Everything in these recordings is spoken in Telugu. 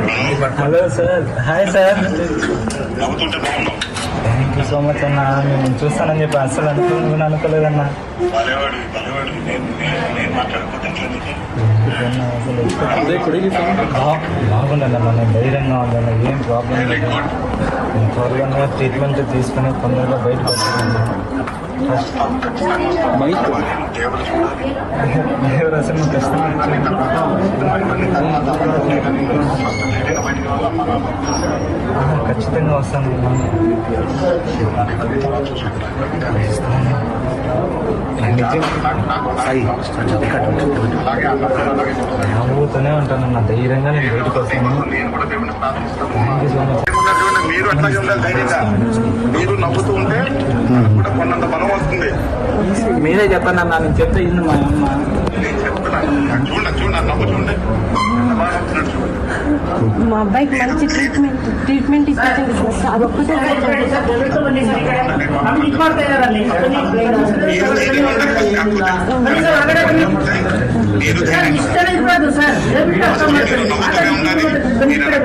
Hello sir, hi sir. Thank you so much అన్న. నేను చూస్తానని చెప్పి అసలు అనుకోలేదన్నా. బాగుండన్న, నేను ధైర్యంగా ఉందన్న, ఏం ప్రాబ్లం లేదు. నేను త్వరగా ట్రీట్మెంట్ తీసుకుని తొందరగా బయటకు వస్తాను. దేవుడు అసలు ఖచ్చితంగా వస్తాను. నవ్వుతూనే ఉంటానన్న, ధైర్యంగా నేను బయటకు వస్తాను. Thank you so much. మీరు అట్లాగే ఉండాలి, ధైర్యంగా. మీరు నవ్వుతూ ఉంటే కూడా కొన్నంత బలం వస్తుంది. మీరే చెప్పండి అన్న, నేను చెప్తే ఇల్లు మా అమ్మ. నేను చెప్తున్నాను, చూడండి నవ్వు చూడండి. మా అబ్బాయికి మంచి ట్రీట్మెంట్ ఇచ్చేది సార్. అదొక్కటే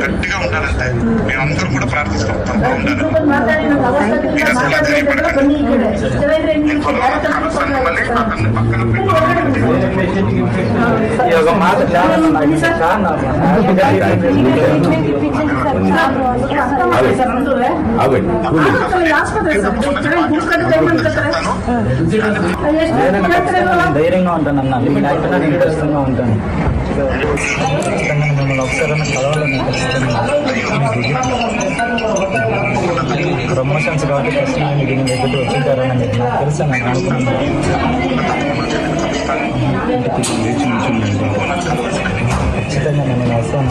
గట్టిగా ఉండాలంటే మేమందరూ కూడా ప్రార్థిస్తాం. ధైర్యంగా ఉంటానన్నా, లేకపోతే నేను కష్టంగా ఉంటాను. మిమ్మల్ని ఒకసారి కలవాలని ప్రమోషన్స్ కాబట్టి ఖచ్చితంగా మీకు నేను దగ్గర వచ్చింటారని మీకు నాకు తెలుసు. నేను అనుకున్నాను ఖచ్చితంగా నేను వస్తాను.